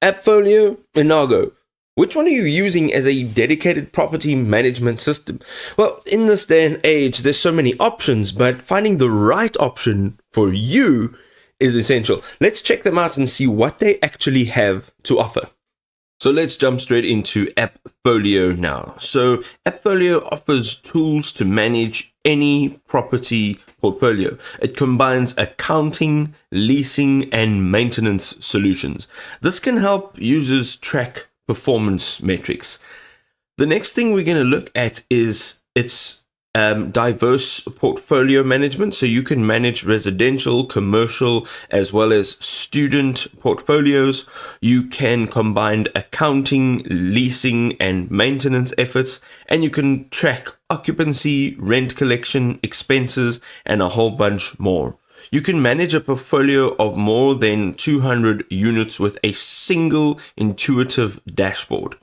Appfolio, Innago. Which one are you using as a dedicated property management system? Well, in this day and age, there's so many options, but finding the right option for you is essential. Let's check them out and see what they actually have to offer. So let's jump straight into Appfolio now. So Appfolio offers tools to manage any property portfolio. It combines accounting, leasing, and maintenance solutions. This can help users track performance metrics. The next thing we're going to look at is its diverse portfolio management. So you can manage residential, commercial, as well as student portfolios. You can combine accounting, leasing, and maintenance efforts, and you can track occupancy, rent collection, expenses, and a whole bunch more. You can manage a portfolio of more than 200 units with a single intuitive dashboard.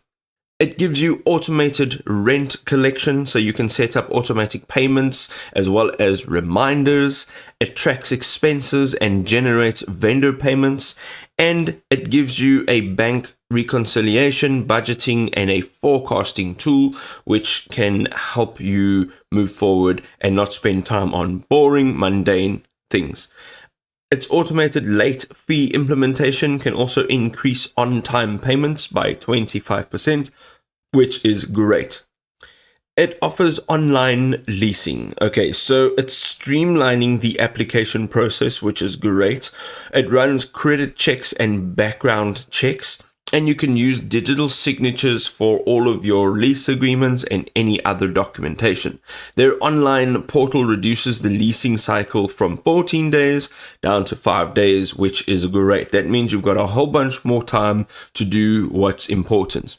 It gives you automated rent collection, so you can set up automatic payments as well as reminders. It tracks expenses and generates vendor payments, and it gives you a bank reconciliation, budgeting, and a forecasting tool which can help you move forward and not spend time on boring, mundane things. Its automated late fee implementation can also increase on-time payments by 25%, which is great. It offers online leasing. Okay, so it's streamlining the application process, which is great. It runs credit checks and background checks, and you can use digital signatures for all of your lease agreements and any other documentation. Their online portal reduces the leasing cycle from 14 days down to 5 days, which is great. That means you've got a whole bunch more time to do what's important.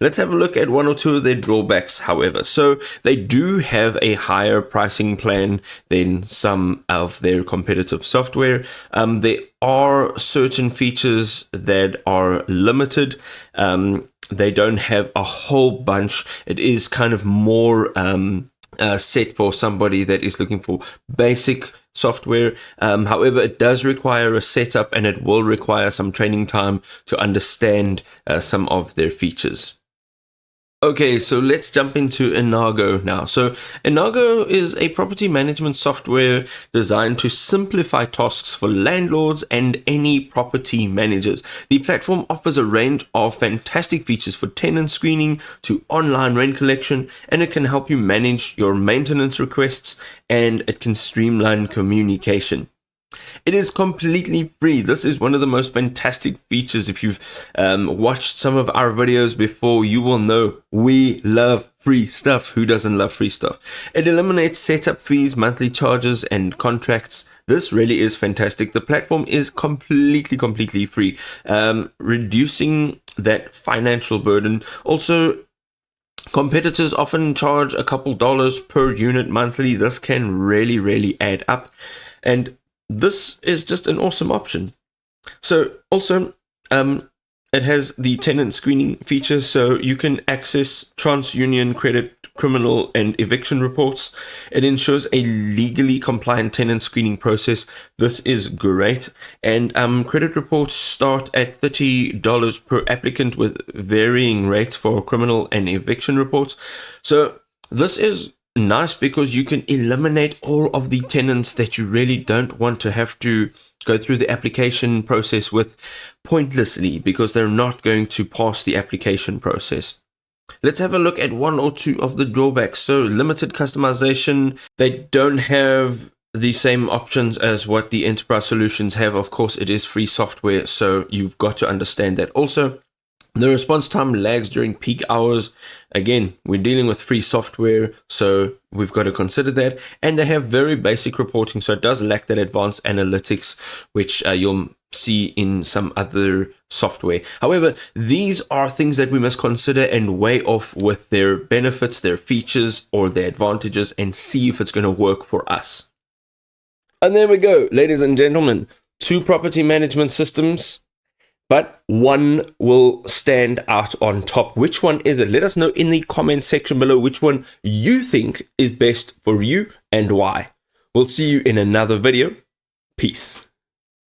Let's have a look at one or two of their drawbacks, however. So they do have a higher pricing plan than some of their competitive software. There are certain features that are limited. They don't have a whole bunch. It is kind of more set for somebody that is looking for basic software. However, it does require a setup, and it will require some training time to understand some of their features. Okay, so let's jump into Innago now. So Innago is a property management software designed to simplify tasks for landlords and any property managers. The platform offers a range of fantastic features for tenant screening to online rent collection, and it can help you manage your maintenance requests, and it can streamline communication. It is completely free. This is one of the most fantastic features. If you've watched some of our videos before, you will know we love free stuff. Who doesn't love free stuff? It eliminates setup fees, monthly charges, and contracts. This really is fantastic. The platform is completely free, reducing that financial burden. Also, competitors often charge a couple dollars per unit monthly. This can really add up, and this is just an awesome option. So also, it has the tenant screening feature, so you can access TransUnion credit, criminal, and eviction reports. It ensures a legally compliant tenant screening process. This is great. And credit reports start at $30 per applicant with varying rates for criminal and eviction reports. So this is nice because you can eliminate all of the tenants that you really don't want to have to go through the application process with pointlessly, because they're not going to pass the application process. Let's have a look at one or two of the drawbacks. So limited customization. They don't have the same options as what the enterprise solutions have. Of course, it is free software, so you've got to understand that. Also, the response time lags during peak hours. Again, we're dealing with free software, so we've got to consider that. And they have very basic reporting, so it does lack that advanced analytics, which you'll see in some other software. However, these are things that we must consider and weigh off with their benefits, their features, or their advantages, and see if it's going to work for us. And there we go, ladies and gentlemen. 2 property management systems, but one will stand out on top. Which one is it? Let us know in the comment section below which one you think is best for you and why. We'll see you in another video. Peace.